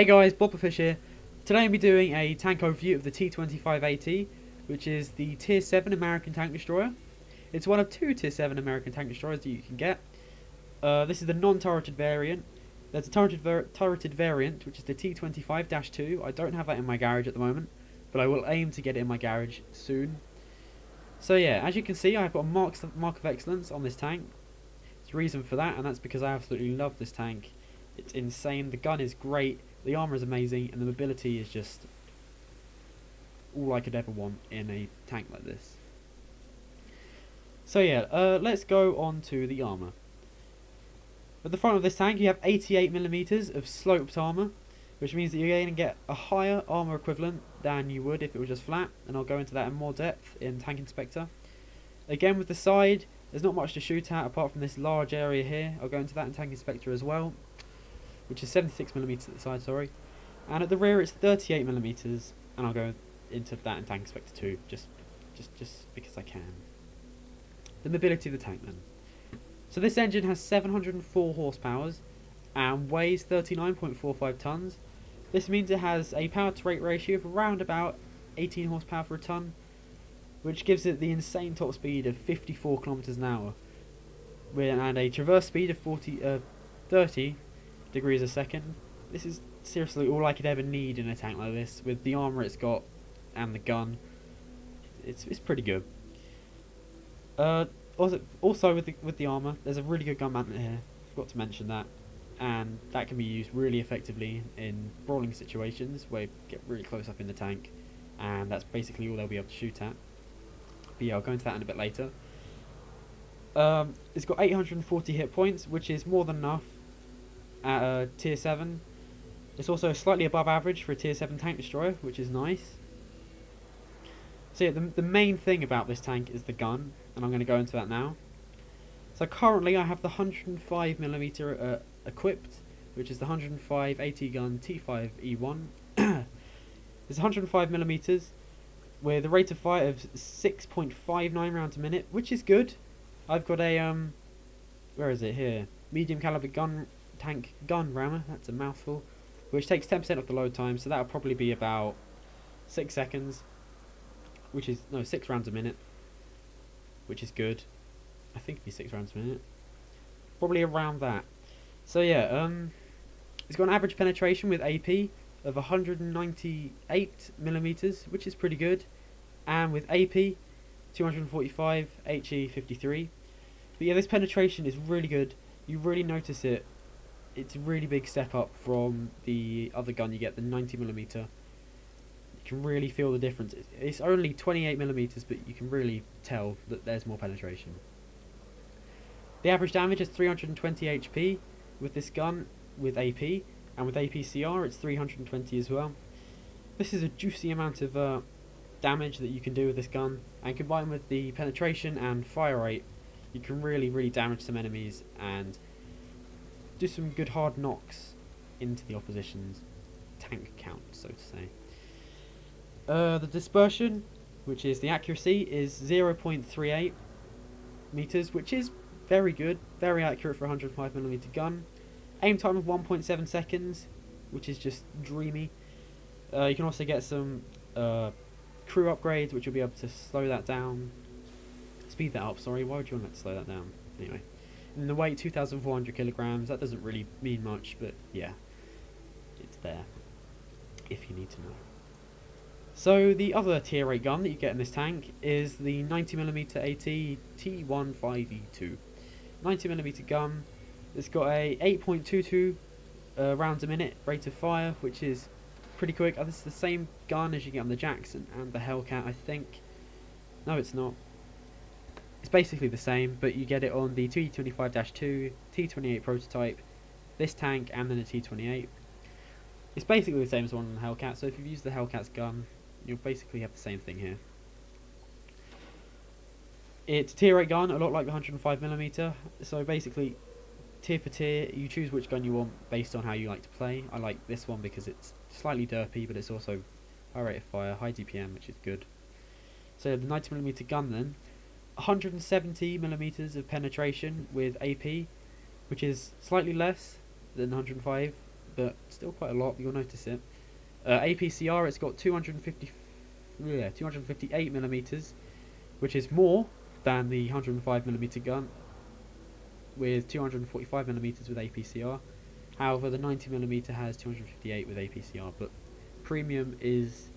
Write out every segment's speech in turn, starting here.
Hey guys, Bobberfish here. Today I'll be doing a tank overview of the T25 AT, which is the Tier 7 American tank destroyer. It's one of two Tier 7 American tank destroyers that you can get. This is the non-turreted variant. There's a turreted variant, which is the T25-2. I don't have that in my garage at the moment, but I will aim to get it in my garage soon. So yeah, as you can see, I've got a mark of excellence on this tank. There's a reason for that, and that's because I absolutely love this tank. It's insane, the gun is great, the armour is amazing, and the mobility is just all I could ever want in a tank like this. So yeah, let's go on to the armour. At the front of this tank you have 88mm of sloped armour, which means that you're going to get a higher armour equivalent than you would if it was just flat, and I'll go into that in more depth in Tank Inspector. Again, with the side, there's not much to shoot at apart from this large area here. I'll go into that in Tank Inspector as well, which is 76mm at the side, sorry. And at the rear it's 38mm, and I'll go into that in Tank Inspector too, just because I can. The mobility of the tank then. So this engine has 704 horsepower and weighs 39.45 tons. This means it has a power to weight ratio of around about 18 horsepower for a ton, which gives it the insane top speed of 54 kilometers an hour, and a traverse speed of 30 degrees a second. This is seriously all I could ever need in a tank like this, with the armour it's got and the gun. It's pretty good. Also with the armour, there's a really good gun mantle here. Forgot to mention that, and that can be used really effectively in brawling situations where you get really close up in the tank, and that's basically all they'll be able to shoot at. But yeah, I'll go into that in a bit later. It's got 840 hit points, which is more than enough at Tier 7. It's also slightly above average for a Tier 7 tank destroyer, which is nice. So yeah, the main thing about this tank is the gun, and I'm going to go into that now. So currently I have the 105mm equipped, which is the 105 AT gun T5 E1. It's 105mm with a rate of fire of 6.59 rounds a minute, which is good. I've got a where is it here? Medium caliber gun rammer. That's a mouthful. Which takes 10% off the load time, so that'll probably be about 6 seconds. Which is, no, 6 rounds a minute, which is good. I think it'd be 6 rounds a minute, probably around that. So yeah, it's got an average penetration with AP of 198mm, which is pretty good, and with AP 245, HE 53. But yeah, this penetration is really good. You really notice it. It's a really big step up from the other gun you get, the 90mm. You can really feel the difference. It's only 28mm, but you can really tell that there's more penetration. The average damage is 320 HP with this gun with AP, and with APCR it's 320 as well. This is a juicy amount of damage that you can do with this gun, and combined with the penetration and fire rate, you can really damage some enemies and do some good hard knocks into the opposition's tank count, so to say. The dispersion, which is the accuracy, is 0.38 meters, which is very good, very accurate for a 105mm gun. Aim time of 1.7 seconds, which is just dreamy. You can also get some crew upgrades, which will be able to slow that down, speed that up. Sorry, why would you want that to slow that down? Anyway, and the weight 2,400 kilograms. That doesn't really mean much, but yeah, it's there if you need to know. So the other tier 8 gun that you get in this tank is the 90mm AT T15E2. 90mm gun. It's got a 8.22 rounds a minute rate of fire, which is pretty quick. This is the same gun as you get on the Jackson and the Hellcat, I think. No, it's not. It's basically the same, but you get it on the T25-2, T28 prototype, this tank, and then the T28. It's basically the same as one on the Hellcat, so if you've used the Hellcat's gun, you'll basically have the same thing here. It's a tier 8 gun, a lot like the 105mm, so basically tier for tier, you choose which gun you want based on how you like to play. I like this one because it's slightly derpy, but it's also high rate of fire, high DPM, which is good. So the 90mm gun then, 170mm of penetration with AP, which is slightly less than 105 but still quite a lot. You'll notice it. APCR, it's got 258 millimeters, which is more than the 105 millimeter gun with 245 millimeters with APCR. However, the 90 millimeter has 258 with APCR, but premium is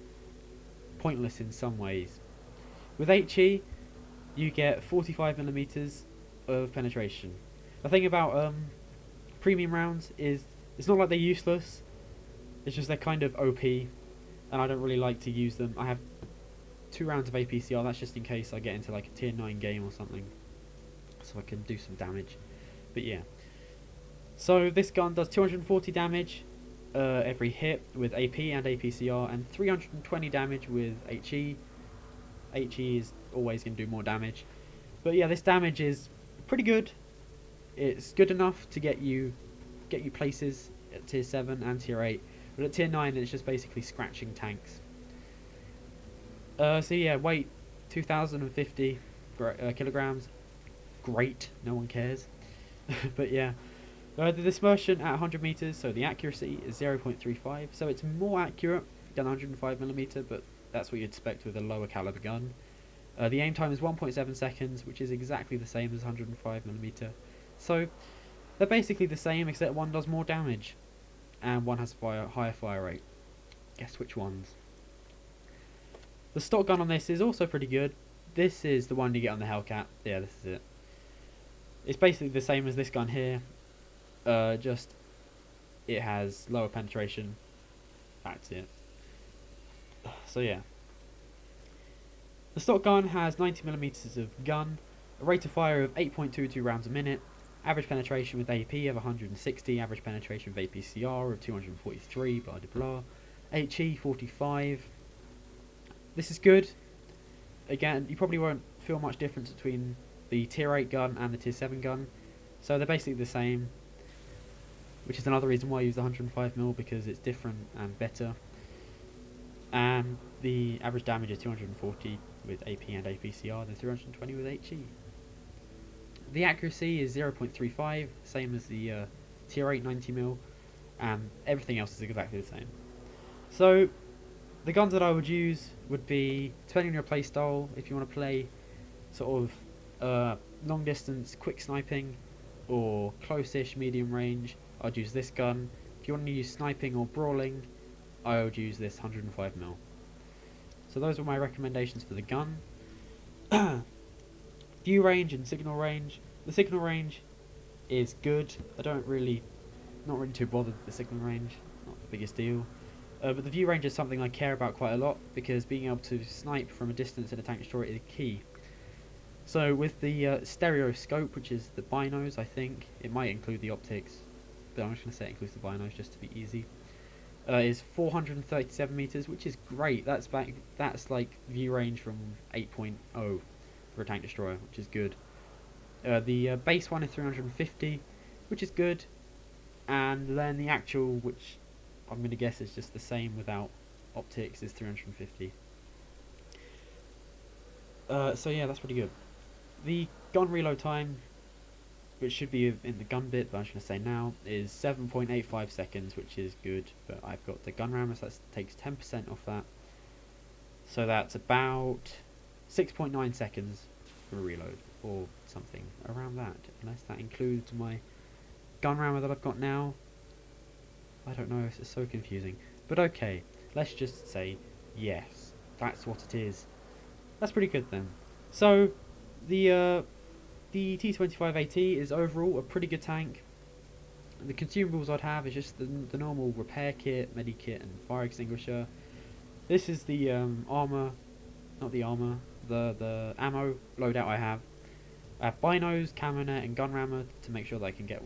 pointless in some ways. With HE, you get 45 millimeters of penetration. The thing about premium rounds is it's not like they're useless. It's just they're kind of OP, and I don't really like to use them. I have 2 rounds of APCR. That's just in case I get into like a tier 9 game or something, so I can do some damage. But yeah. So this gun does 240 damage every hit with AP and APCR, and 320 damage with HE. HE is always going to do more damage. But yeah, this damage is pretty good. It's good enough to get you places at tier 7 and tier 8. But at tier 9 it's just basically scratching tanks. So yeah, weight 2050 kilograms. Great, no one cares. But yeah. The dispersion at 100 meters, so the accuracy is 0.35, so it's more accurate than 105 millimeter, but that's what you'd expect with a lower caliber gun. The aim time is 1.7 seconds, which is exactly the same as 105 millimeter. So they're basically the same, except one does more damage, and one has higher fire rate. Guess which ones? The stock gun on this is also pretty good. This is the one you get on the Hellcat. Yeah, this is it. It's basically the same as this gun here. Just it has lower penetration. That's it. So yeah, the stock gun has 90 millimeters of gun, a rate of fire of 8.22 rounds a minute, average penetration with AP of 160, average penetration with APCR of 243, blah blah blah, HE 45. This is good. Again, you probably won't feel much difference between the tier 8 gun and the tier 7 gun, so they're basically the same. Which is another reason why I use the 105mm, because it's different and better. And the average damage is 240 with AP and APCR, then 320 with HE. The accuracy is 0.35, same as the tier 8 90mm, and everything else is exactly the same. So the guns that I would use would be, depending on your playstyle, if you want to play sort of long distance quick sniping or close-ish medium range, I'd use this gun. If you want to use sniping or brawling, I would use this 105mm. So those were my recommendations for the gun. View range and signal range. The signal range is good. Not really too bothered with the signal range. Not the biggest deal. But the view range is something I care about quite a lot, because being able to snipe from a distance in a tank destroyer is key. So with the stereo scope, which is the binos, I think it might include the optics, but I'm just going to say it includes the binos just to be easy. Is 437 meters, which is great. That's like view range from 8.0 for a tank destroyer, which is good. The base one is 350, which is good, and then the actual, which I'm going to guess is just the same without optics, is 350. So yeah, that's pretty good. The gun reload time, which should be in the gun bit, but I'm just going to say now, is 7.85 seconds, which is good, but I've got the gun rammer, so that takes 10% off that. So that's about 6.9 seconds for a reload, or something around that, unless that includes my gun rammer that I've got now. I don't know, it's so confusing. But okay, let's just say yes, that's what it is. That's pretty good then. So, the T25 AT is overall a pretty good tank. The consumables I'd have is just the normal repair kit, medikit, and fire extinguisher. This is the armor, not the armor, the ammo loadout I have. I have binos, camo net, and gun rammer to make sure that I can get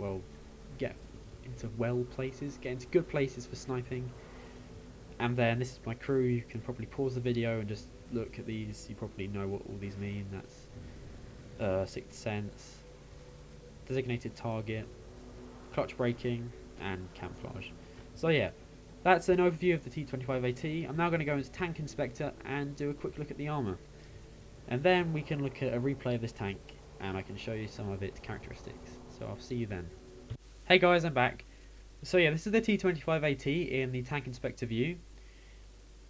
into good places for sniping. And then this is my crew. You can probably pause the video and just look at these. You probably know what all these mean. That's Sixth Sense, designated target, clutch braking, and camouflage. So yeah, that's an overview of the T25 AT. I'm now going to go into Tank Inspector and do a quick look at the armour. And then we can look at a replay of this tank, and I can show you some of its characteristics. So I'll see you then. Hey guys, I'm back. So yeah, this is the T25 AT in the tank inspector view.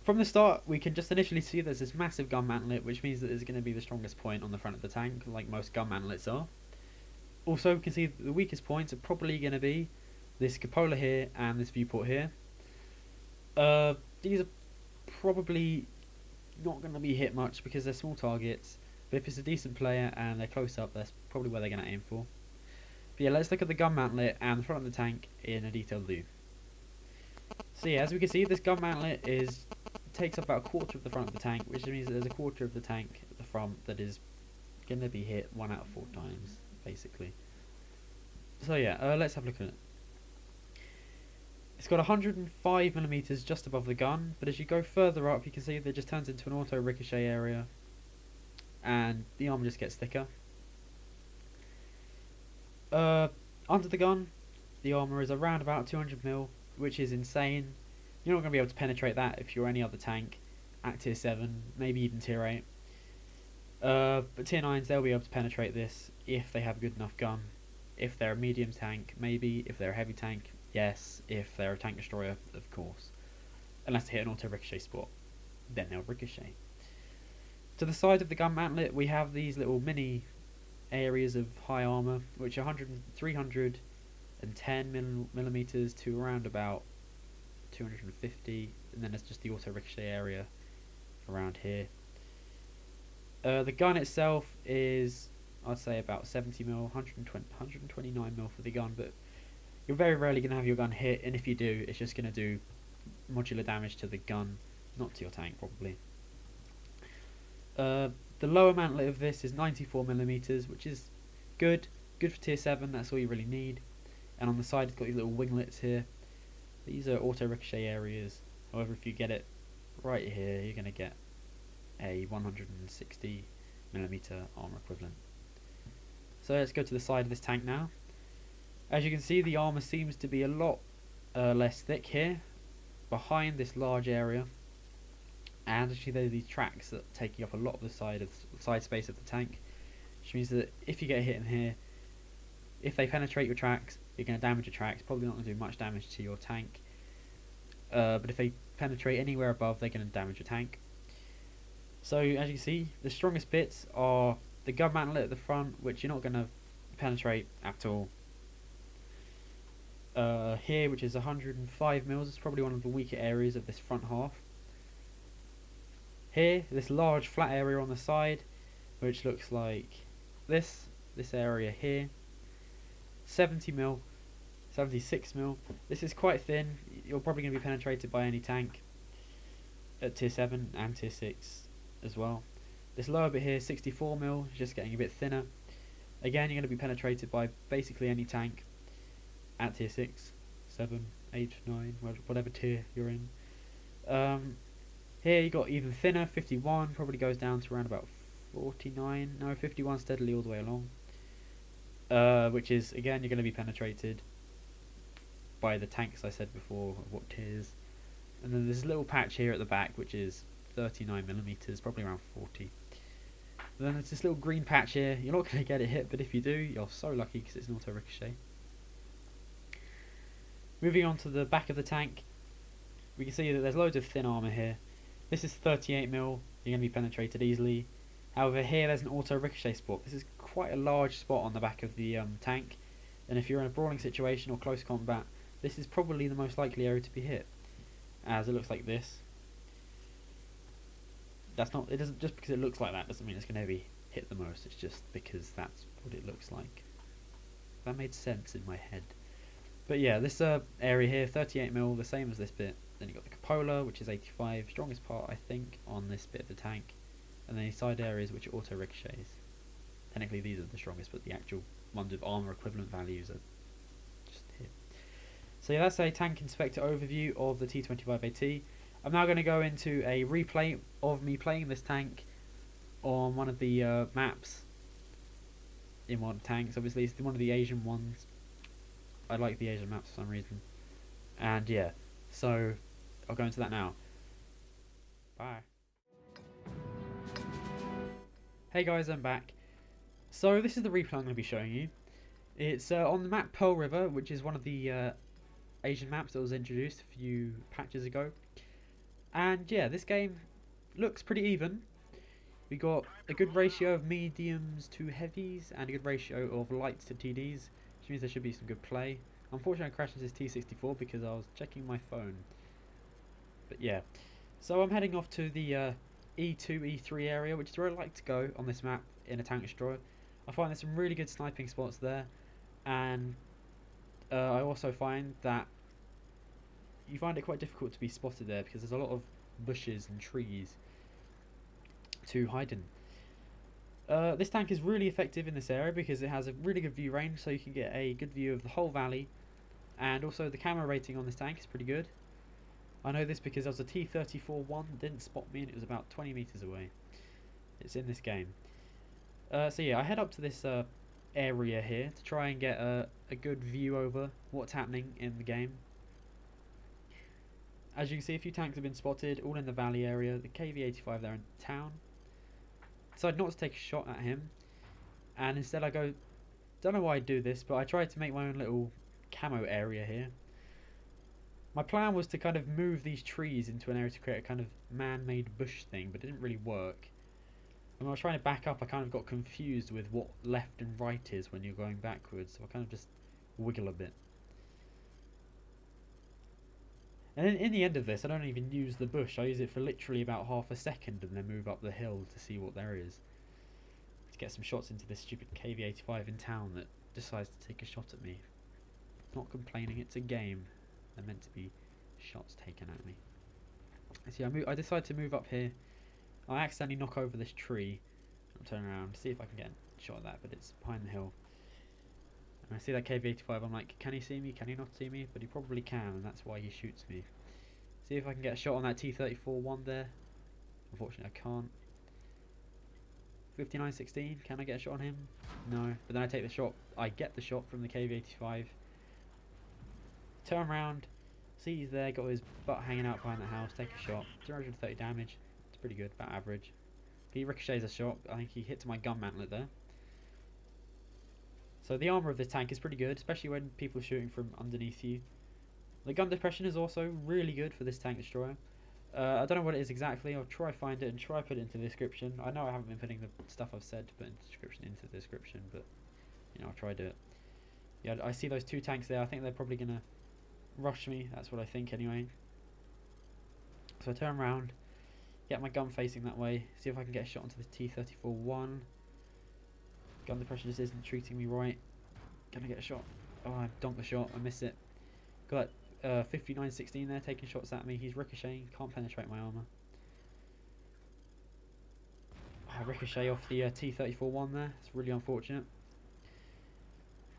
From the start, we can just initially see there's this massive gun mantlet, which means that it's going to be the strongest point on the front of the tank, like most gun mantlets are. Also, we can see the weakest points are probably going to be this cupola here and this viewport here. These are probably not going to be hit much because they're small targets, but if it's a decent player and they're close up, that's probably where they're going to aim for. But yeah, let's look at the gun mantlet and the front of the tank in a detailed view. So yeah, as we can see, this gun mantlet takes up about a quarter of the front of the tank, which means that there's a quarter of the tank at the front that is going to be hit 1 out of 4 times, basically. So yeah, let's have a look at it. It's got 105mm just above the gun, but as you go further up, you can see that it just turns into an auto ricochet area, and the armor just gets thicker. Under the gun, the armor is around about 200mm, which is insane. You're not going to be able to penetrate that if you're any other tank at tier 7, maybe even tier 8. But tier 9s, they'll be able to penetrate this if they have a good enough gun. If they're a medium tank, maybe. If they're a heavy tank, yes. If they're a tank destroyer, of course. Unless they hit an auto ricochet spot, then they'll ricochet. To the side of the gun mantlet, we have these little mini areas of high armor, which are 310mm to around about 250, and then there's just the auto ricochet area around here. The gun itself is, I'd say, about 70mm, 129mm for the gun, but you're very rarely going to have your gun hit, and if you do, it's just going to do modular damage to the gun, not to your tank, probably. The lower mantlet of this is 94mm, which is good for tier 7, that's all you really need. And on the side, it's got these little winglets here. These are auto ricochet areas. However, if you get it right here, you're going to get a 160mm armor equivalent. So let's go to the side of this tank now. As you can see, the armor seems to be a lot less thick here, behind this large area. And actually, there are these tracks that are taking up a lot of the side space of the tank, which means that if you get a hit in here, if they penetrate your tracks, you're going to damage your tracks. Probably not going to do much damage to your tank. But if they penetrate anywhere above, they're going to damage your tank. So as you can see, the strongest bits are the gun mantlet at the front, which you're not going to penetrate at all. Here, which is 105mm, is probably one of the weaker areas of this front half. Here, this large flat area on the side, which looks like this area here, 70mm, 76mm. This is quite thin. You're probably going to be penetrated by any tank at tier 7 and tier 6 as well. This lower bit here, 64mm, is just getting a bit thinner. Again, you're going to be penetrated by basically any tank at tier 6, 7, 8, 9, whatever tier you're in. Here you got even thinner, 51, probably goes down to around about 49, no, 51 steadily all the way along. Which is, again, you're going to be penetrated by the tanks I said before, of what tiers. And then there's a little patch here at the back, which is 39mm, probably around 40. And then there's this little green patch here. You're not going to get it hit, but if you do, you're so lucky because it's an auto ricochet. Moving on to the back of the tank, we can see that there's loads of thin armour here. This is 38mm, you're going to be penetrated easily. However, here there's an auto ricochet spot. This is quite a large spot on the back of the tank, and if you're in a brawling situation or close combat, this is probably the most likely area to be hit, as it looks like this. It doesn't, just because it looks like that doesn't mean it's going to be hit the most, it's just because that's what it looks like. That made sense in my head. But yeah, this area here, 38mm, the same as this bit. Then you got the cupola, which is 85, strongest part I think on this bit of the tank, and then these side areas which are auto ricochets. Technically these are the strongest, but the actual ones with armor equivalent values are just here. So yeah, that's a tank inspector overview of the T25 AT. I'm now going to go into a replay of me playing this tank on one of the maps in Modern Tanks. Obviously it's one of the Asian ones. I like the Asian maps for some reason. And yeah, so I'll go into that now. Bye. Hey guys, I'm back. So this is the replay I'm going to be showing you. It's on the map Pearl River, which is one of the Asian maps that was introduced a few patches ago. And yeah, this game looks pretty even. We got a good ratio of mediums to heavies and a good ratio of lights to TDs, which means there should be some good play. Unfortunately I crashed into this T64 because I was checking my phone. But yeah, so I'm heading off to the E2, E3 area, which is where I like to go on this map in a tank destroyer. I find there's some really good sniping spots there, and I also find that you find it quite difficult to be spotted there because there's a lot of bushes and trees to hide in. This tank is really effective in this area because it has a really good view range, so you can get a good view of the whole valley, and also the camera rating on this tank is pretty good. I know this because there was a T34-1 that didn't spot me and it was about 20 meters away. It's in this game. So yeah, I head up to this area here to try and get a good view over what's happening in the game. As you can see, a few tanks have been spotted, all in the valley area. The KV-85 there in town. Decided not to take a shot at him, and instead I go, don't know why I do this, but I tried to make my own little camo area here. My plan was to kind of move these trees into an area to create a kind of man-made bush thing, but it didn't really work. When I was trying to back up, I kind of got confused with what left and right is when you're going backwards, so I kind of just wiggle a bit. And in the end of this, I don't even use the bush. I use it for literally about half a second and then move up the hill to see what there is. To get some shots into this stupid KV-85 in town that decides to take a shot at me. Not complaining, it's a game. They're meant to be shots taken at me. See, I decide to move up here. I accidentally knock over this tree. I'll turn around, see if I can get a shot at that, but it's behind the hill. And I see that KV-85, I'm like, can he see me? Can he not see me? But he probably can, and that's why he shoots me. See if I can get a shot on that T34-1 there. Unfortunately, I can't. 59-16, can I get a shot on him? No, but then I take the shot. I get the shot from the KV-85. Turn around, see he's there, got his butt hanging out behind the house, take a shot. 230 damage, it's pretty good, about average. He ricochets a shot, I think he hits my gun mantlet there. So the armour of this tank is pretty good, especially when people are shooting from underneath you. The gun depression is also really good for this tank destroyer. I don't know what it is exactly, I'll try find it and try put it into the description. I know I haven't been putting the stuff I've said to put into the description, but you know, I'll try to do it. Yeah, I see those two tanks there, I think they're probably going to rush me, that's what I think anyway. So I turn around, get my gun facing that way, see if I can get a shot onto the T34-1. Gun depression just isn't treating me right. Can I get a shot? Oh, I donked the shot, I miss it. Got 59-16 there, taking shots at me. He's ricocheting, can't penetrate my armour. I ricochet off the T34-1 there, it's really unfortunate.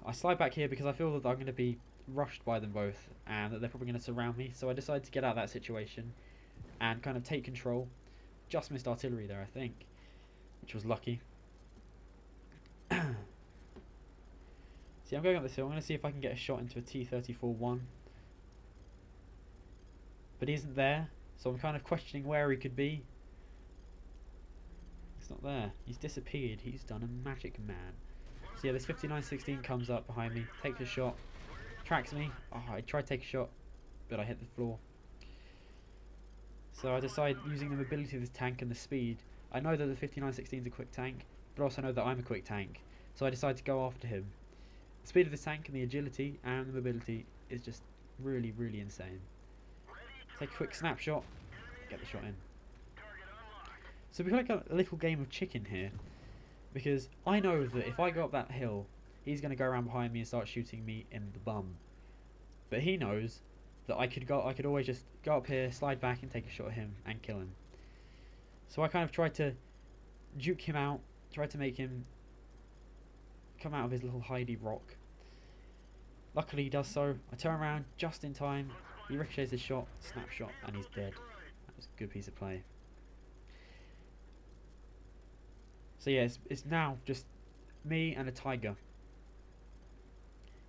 I slide back here because I feel that I'm going to be rushed by them both and that they're probably going to surround me, so I decide to get out of that situation and kind of take control. Just missed artillery there, I think, which was lucky. See, I'm going up this hill, I'm going to see if I can get a shot into a T34-1. But he isn't there, so I'm kind of questioning where he could be. He's not there, he's disappeared, he's done a magic man. So yeah, this 59-16 comes up behind me, takes a shot, tracks me. Oh, I tried to take a shot, but I hit the floor. So I decide, using the mobility of this tank and the speed, I know that the 59-16 is a quick tank, but also know that I'm a quick tank. So I decide to go after him. The speed of this tank and the agility and the mobility is just really, really insane. Take a quick snapshot, get the shot in. So we play like a little game of chicken here, because I know that if I go up that hill, he's going to go around behind me and start shooting me in the bum. But he knows that I could always just go up here, slide back and take a shot at him and kill him. So I kind of tried to juke him out, tried to make him come out of his little hidey rock. Luckily he does so. I turn around just in time, he ricochets his shot, snapshot, and he's dead. That was a good piece of play. So yeah, it's now just me and a tiger.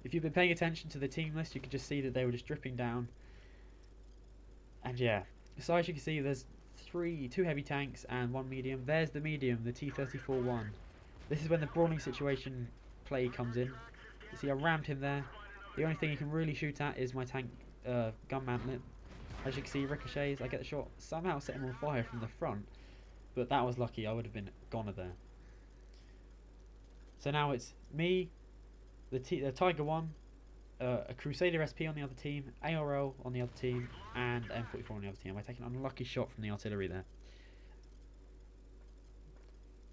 If you've been paying attention to the team list, you could just see that they were just dripping down. And yeah, so as you can see, there's two heavy tanks and one medium. There's the medium, the T34-1. This is when the brawling situation play comes in. You see, I rammed him there. The only thing he can really shoot at is my tank gun mantle it. As you can see, ricochets. I get the shot, somehow set him on fire from the front, but that was lucky. I would have been goner there. So now it's me, the Tiger 1, a Crusader SP on the other team, ARL on the other team, and M44 on the other team. I take an unlucky shot from the artillery there.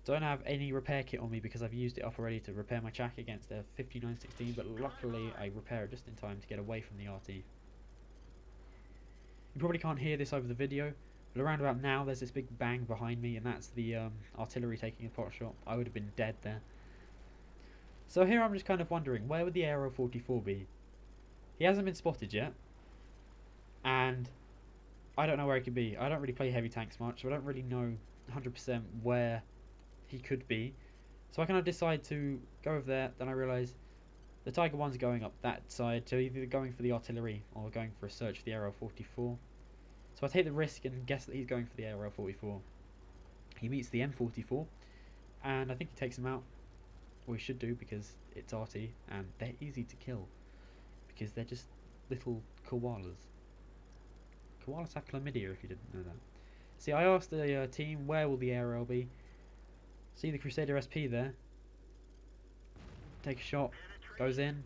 Don't have any repair kit on me because I've used it up already to repair my chack against a 5916, but luckily I repair it just in time to get away from the RT. You probably can't hear this over the video, but around about now there's this big bang behind me, and that's the artillery taking a pot shot. I would have been dead there. So here I'm just kind of wondering, where would the Aero 44 be? He hasn't been spotted yet, and I don't know where he could be. I don't really play heavy tanks much, so I don't really know 100% where he could be. So I kind of decide to go over there, then I realise the Tiger 1's going up that side, so either going for the artillery or going for a search for the Aero 44. So I take the risk and guess that he's going for the Aero 44. He meets the M44, and I think he takes him out. Well, he should do, because it's RT, and they're easy to kill, because they're just little koalas. Koalas have chlamydia, if you didn't know that. See, I asked the team, where will the aerial be? See the Crusader SP there. Take a shot, goes in.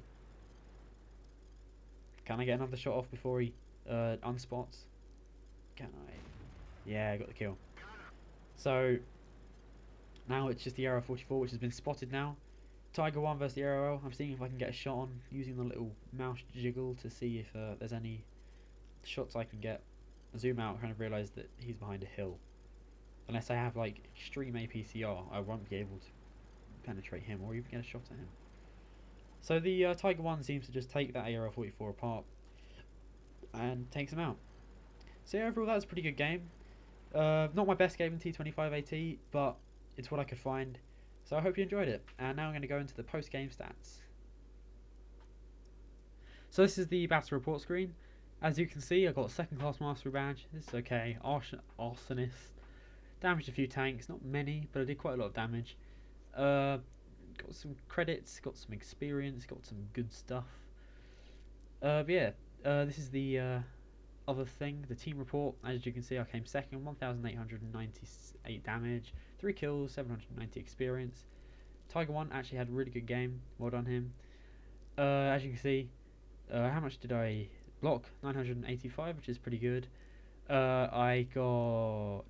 Can I get another shot off before he unspots? Can I? Yeah, I got the kill. So now it's just the Aero 44, which has been spotted now. Tiger 1 versus the Aero. I'm seeing if I can get a shot on using the little mouse jiggle to see if there's any shots I can get. Zoom out, kind of realise that he's behind a hill. Unless I have like extreme APCR, I won't be able to penetrate him or even get a shot at him. So the Tiger 1 seems to just take that Aero 44 apart and takes him out. So yeah, overall that was a pretty good game. Not my best game in T25 AT, but it's what I could find. So I hope you enjoyed it. And now I'm going to go into the post-game stats. So this is the battle report screen. As you can see, I got a second class mastery badge. This is okay. Arsonist. Damaged a few tanks, not many, but I did quite a lot of damage. Got some credits, got some experience, got some good stuff. But yeah, this is the other thing, the team report. As you can see, I came second, 1,898 damage, 3 kills, 790 experience. Tiger 1 actually had a really good game, well done him. As you can see, how much did I block? 985, which is pretty good. I got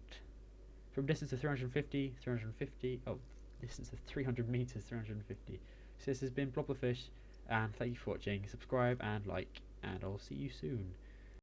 from distance of 350, 350, oh, distance of 300 meters, 350. So this has been Blobberfish, and thank you for watching. Subscribe and like, and I'll see you soon.